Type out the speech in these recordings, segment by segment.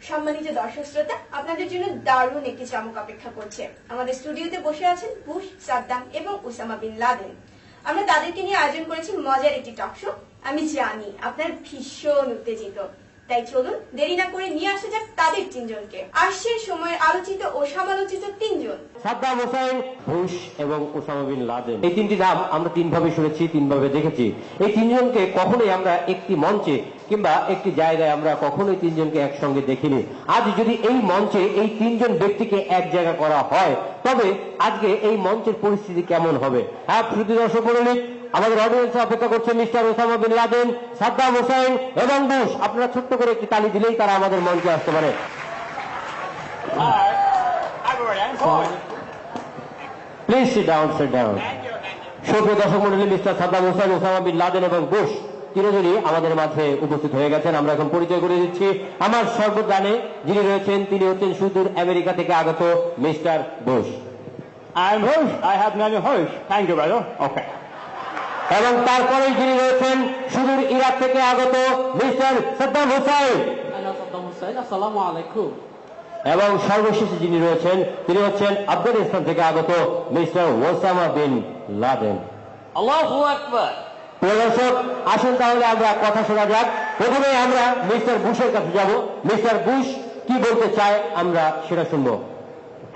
সম্মানিত দর্শক শ্রোতা, আপনাদের জন্য দারুণ একটি চমক অপেক্ষা করছে। আমাদের স্টুডিওতে বসে আছেন বুশ, সাদ্দাম এবং ওসামা বিন লাদেন। আমরা তাদেরকে নিয়ে আয়োজন করেছি মজার একটি টক শো। আমি জানি আপনার ভীষণ উত্তেজিত, তাই চলুন দেরি না করে নিয়ে আসা যাক তাদের তিনজনকে। আসছে সময়ের আলোচিত ও সমালোচিত তিনজন, সাদ্দাম হোসেন, বুশ এবং ওসামা বিন লাদেন। এই তিনটি নাম আমরা তিনভাবে শুনেছি, তিনভাবে দেখেছি। এই তিনজনকে কখনোই আমরা একটি মঞ্চে কিংবা একটি জায়গায় আমরা কখনোই তিনজনকে একসঙ্গে দেখিনি। আজ যদি এই মঞ্চে এই তিনজন ব্যক্তিকে এক জায়গা করা হয়, তবে আজকে এই মঞ্চের পরিস্থিতি কেমন হবে? হ্যাঁ, শ্রুতি দর্শক মণ্ডলী, আমাদের অডিয়েন্স অপেক্ষা করছে mister Osama bin Laden, Saddam Hussein এবং বুশ। আপনারা ছোট্ট করে একটি তালি দিলেই তারা আমাদের মঞ্চে আসতে পারে। Please sit down, sit down. সুপ্রিয় দর্শক মণ্ডলী, mister Saddam Hussein, Osama bin Laden এবং বুশ তিনজনই আমাদের মাঝে উপস্থিত হয়ে গেছেন। আমরা এখন পরিচয় করে দিচ্ছি। আমার সর্বদানে যিনি রয়েছেন তিনি হচ্ছেন সুদূর আমেরিকা থেকে আগত mister Bush. I am Bush. I have many Bush. Thank you, brother. Okay. এবং তারপরে যিনি রয়েছেন সুদূর ইরাক থেকে আগত মিস্টার সাদ্দাম হোসেন। আসসালামু আলাইকুম। এবং সর্বশেষে যিনি রয়েছেন তিনি হচ্ছেন আফগানিস্তান থেকে আগত মিস্টার ওসামা বিন লাদেন। আল্লাহু আকবার। প্রিয় দর্শক, আসুন তাহলে আমরা কথা শোনা যাক। প্রথমে আমরা মিস্টার বুশের কাছে যাব। মিস্টার বুশ কি বলতে চায় আমরা সেটা শুনবো।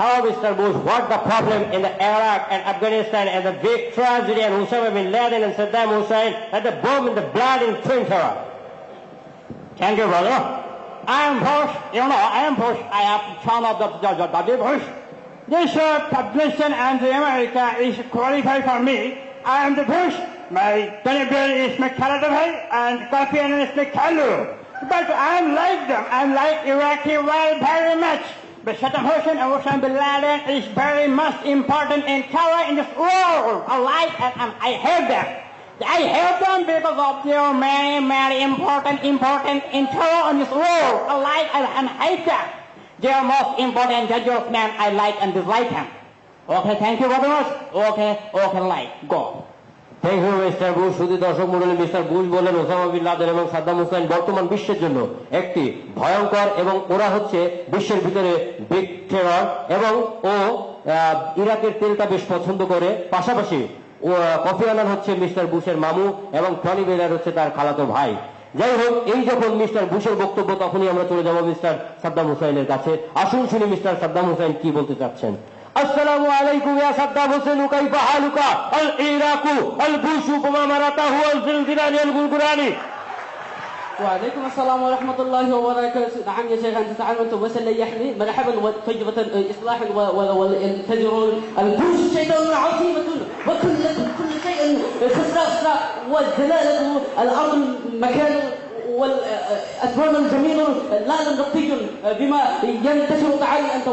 How, Mr. Bush, what the problem in the Iraq and Afghanistan and the big tragedy and Osama bin Laden and Saddam Hussein and the bomb in the blood in Twin Tower? Thank you, brother. I am Bush. You know, I am Bush. I am son of the Bush. This Afghanistan and the America is qualified for me. I am the Bush. My Taliban is my Kaladabhay and Kafian is my Kalu. But I am like them. I am like Iraqi well very much. But Saddam Hussein and Osama bin Laden is very much important in terror in this world. I like and I hate them. I hate them because of their many important in terror in this world. I like and hate them. They are most important dangerous men. I like and dislike them. Okay, thank you very much. Okay, like, go. Thank you mister Bush. শুধু দর্শক মণ্ডলী, mister Bush বললেন Osama bin Laden এবং Saddam Hossain বর্তমান বিশ্বের জন্য একটি ভয়ঙ্কর এবং ওরা হচ্ছে বিশ্বের ভিতরে বিগ টেরর এবং ও ইরাকের তেলটা বেশ পছন্দ করে। পাশাপাশি কফি আনান হচ্ছে মিস্টার বুশের মামু এবং টনি ব্লেয়ার হচ্ছে তার খালাতো ভাই। যাই হোক, এই যখন মিস্টার বুশের বক্তব্য, তখনই আমরা চলে যাব মিস্টার সাদ্দাম হোসেনের কাছে। আসুন শুনি মিস্টার সাদ্দাম হোসেন কি বলতে চাচ্ছেন। আসসালামু আলাইকুম ইয়া সাদ্দাম হোসেন, কাইফা হালুকা? আল ইরাকু আল বুশু বিমা মারাতাহু আল জিলজিলানি আল গুলগুলানি। وعليكم السلام ورحمة الله وبركاته. نعم يا شيخ، أنت تعلمت وسليحني مرحبا وطيبة إصلاحا والتجر البوش شيطان عظيمة وكل شيء خسرة والدلالة الأرض مكان والأسباب الجميل لا نغطي بما ينتشر. تعالي أنت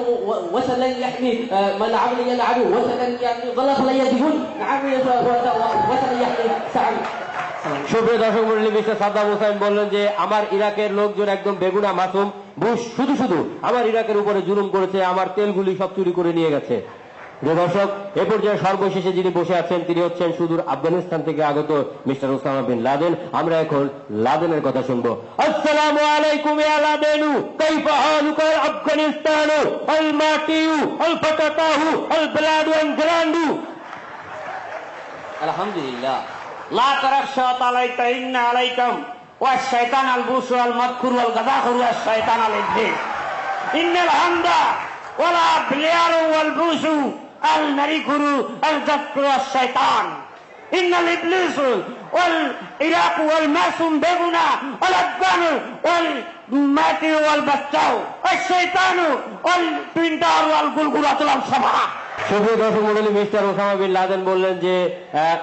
وسليحني ما العمل يلعب وسليحني ظلف لا يدهن. نعم يا وسليحني سعد. সুপ্রিয় দর্শক মণ্ডলী, মিস্টার সাদ্দাম হোসেন বললেন যে আমার ইরাকের লোকজন একদম বেগুনা মাসুম। বুশ শুধু আমার ইরাকের উপরে জুলুম করেছে, আমার তেলগুলি সব চুরি করে নিয়ে গেছে। প্রিয় দর্শক, এ পর্যায়ে সর্বশেষে যিনি বসে আছেন তিনি হচ্ছেন সুদূর আফগানিস্তান থেকে আগত মিস্টার ওসামা বিন লাদেন। আমরা এখন লাদেনের কথা শুনবো। আসসালামু আলাইকুম ইয়া লাদেনু, কাইফা হালুকা আফগানিস্তানু আল মাটিউ আল ফাতাতাহু আল বলাদু আল জালান্ডু। আলহামদুলিল্লাহ। لا ترخشوا عليك إن عليكم والشيطان البوس والمذكور والغذاخر والشيطان الإبليس إن الحمد ولا بليار والبوس المريكر الذكر والشيطان إن الإبليس والعراق والماسوم بيبنا والأفغان والماتي والبتاو والشيطان والبندار والغلغلات والصباح. সুপ্রিয় দর্শক মণ্ডলী, মিস্টার ওসামা বিন লাদেন বললেন যে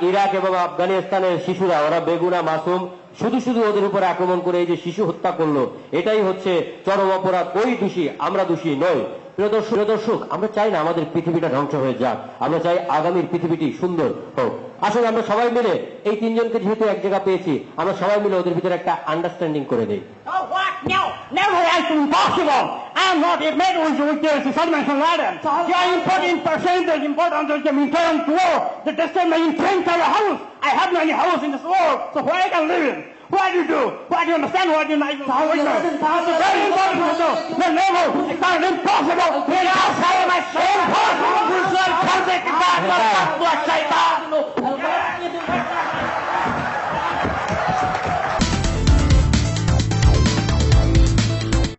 ইরাক এবং আফগানিস্তানের শিশুরা ওরা বেগুনা মাসুম, শুধু ওদের উপরে আক্রমণ করে এই যে শিশু হত্যা করলো, এটাই হচ্ছে চরম অপরাধ। ওই দোষী, আমরা দোষী নই। প্রিয় দর্শক, আমরা চাই না আমাদের পৃথিবীটা ধ্বংস হয়ে যাক, আমরা চাই আগামীর পৃথিবীটি সুন্দর হোক। আসলে আমরা সবাই মিলে এই তিনজনকে যেহেতু এক জায়গা পেয়েছি, আমরা সবাই মিলে ওদের ভিতরে একটা আন্ডারস্ট্যান্ডিং করে দেই। No, never has been possible. I'm not made with the Saddam Hussein. They are important percentage, important to the internal war. The destroy my entire house. I have many houses in this world, so where I can live in. What do you do? What do you understand? What do you not? Very important to know. No, never. It's not impossible. Impossible to say that.